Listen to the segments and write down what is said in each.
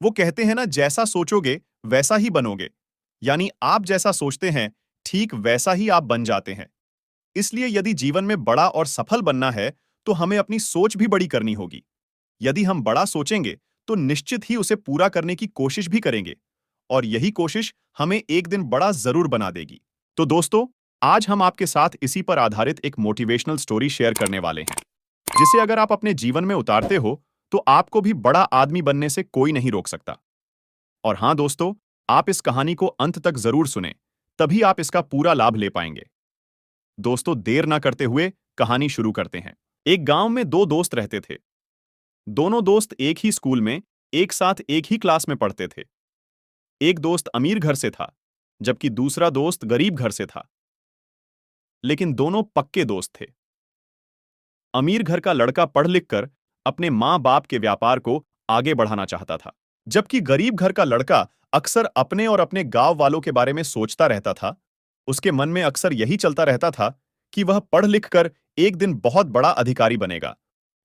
वो कहते हैं ना, जैसा सोचोगे वैसा ही बनोगे। यानी आप जैसा सोचते हैं, ठीक वैसा ही आप बन जाते हैं। इसलिए यदि जीवन में बड़ा और सफल बनना है, तो हमें अपनी सोच भी बड़ी करनी होगी। यदि हम बड़ा सोचेंगे, तो निश्चित ही उसे पूरा करने की कोशिश भी करेंगे। और यही कोशिश हमें एक दिन बड़ा जरूर बना देगी। तो दोस्तों, आज हम आपके साथ इसी पर आधारित एक मोटिवेशनल स्टोरी शेयर करने वाले हैं, जिसे अगर आप अपने जीवन में उतारते हो, तो आपको भी बड़ा आदमी बनने से कोई नहीं रोक सकता। और हाँ दोस्तों, आप इस कहानी को अंत तक जरूर सुनें, तभी आप इसका पूरा लाभ ले पाएंगे। दोस्तों, देर ना करते हुए कहानी शुरू करते हैं। एक गांव में दो दोस्त रहते थे। दोनों दोस्त एक ही स्कूल में, एक साथ एक ही क्लास में पढ़ते थे। एक दोस्त अमीर घर से था, जबकि दूसरा दोस्त गरीब घर से था। लेकिन दोनों पक्के दोस्त थे। अमीर घर का लड़का पढ़ लिख कर अपने माँ बाप के व्यापार को आगे बढ़ाना चाहता था, जबकि गरीब घर का लड़का अक्सर अपने और अपने गांव वालों के बारे में सोचता रहता था। उसके मन में अक्सर यही चलता रहता था कि वह पढ़ लिख कर एक दिन बहुत बड़ा अधिकारी बनेगा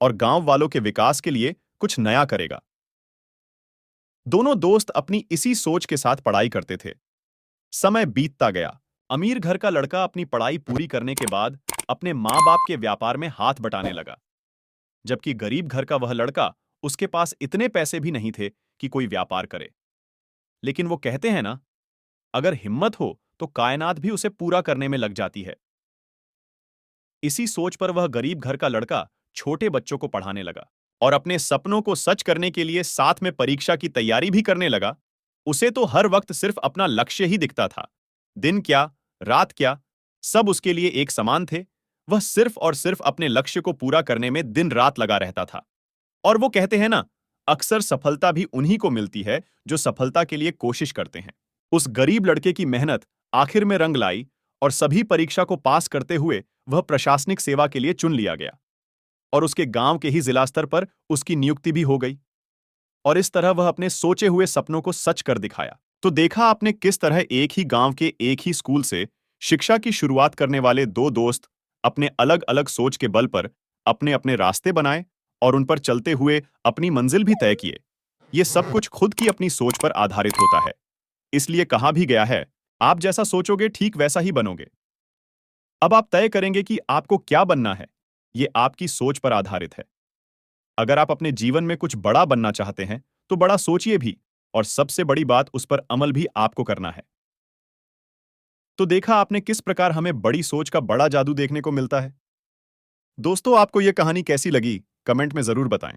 और गांव वालों के विकास के लिए कुछ नया करेगा। दोनों दोस्त अपनी इसी सोच के साथ पढ़ाई करते थे। समय बीतता गया। अमीर घर का लड़का अपनी पढ़ाई पूरी करने के बाद अपने माँ बाप के व्यापार में हाथ बटाने लगा, जबकि गरीब घर का वह लड़का, उसके पास इतने पैसे भी नहीं थे कि कोई व्यापार करे। लेकिन वो कहते हैं ना, अगर हिम्मत हो तो कायनात भी उसे पूरा करने में लग जाती है। इसी सोच पर वह गरीब घर का लड़का छोटे बच्चों को पढ़ाने लगा और अपने सपनों को सच करने के लिए साथ में परीक्षा की तैयारी भी करने लगा। उसे तो हर वक्त सिर्फ अपना लक्ष्य ही दिखता था। दिन क्या, रात क्या, सब उसके लिए एक समान थे। वह सिर्फ और सिर्फ अपने लक्ष्य को पूरा करने में दिन रात लगा रहता था। और वो कहते हैं ना, अक्सर सफलता भी उन्हीं को मिलती है जो सफलता के लिए कोशिश करते हैं। उस गरीब लड़के की मेहनत आखिर में रंग लाई और सभी परीक्षा को पास करते हुए वह प्रशासनिक सेवा के लिए चुन लिया गया और उसके गांव के ही जिला स्तर पर उसकी नियुक्ति भी हो गई। और इस तरह वह अपने सोचे हुए सपनों को सच कर दिखाया। तो देखा आपने किस तरह एक ही गांव के एक ही स्कूल से शिक्षा की शुरुआत करने वाले दो दोस्त अपने अलग अलग सोच के बल पर अपने अपने रास्ते बनाए और उन पर चलते हुए अपनी मंजिल भी तय किए। ये सब कुछ खुद की अपनी सोच पर आधारित होता है। इसलिए कहा भी गया है, आप जैसा सोचोगे ठीक वैसा ही बनोगे। अब आप तय करेंगे कि आपको क्या बनना है। ये आपकी सोच पर आधारित है। अगर आप अपने जीवन में कुछ बड़ा बनना चाहते हैं, तो बड़ा सोचिए भी, और सबसे बड़ी बात, उस पर अमल भी आपको करना है। तो देखा आपने किस प्रकार हमें बड़ी सोच का बड़ा जादू देखने को मिलता है। दोस्तों, आपको यह कहानी कैसी लगी, कमेंट में जरूर बताएं।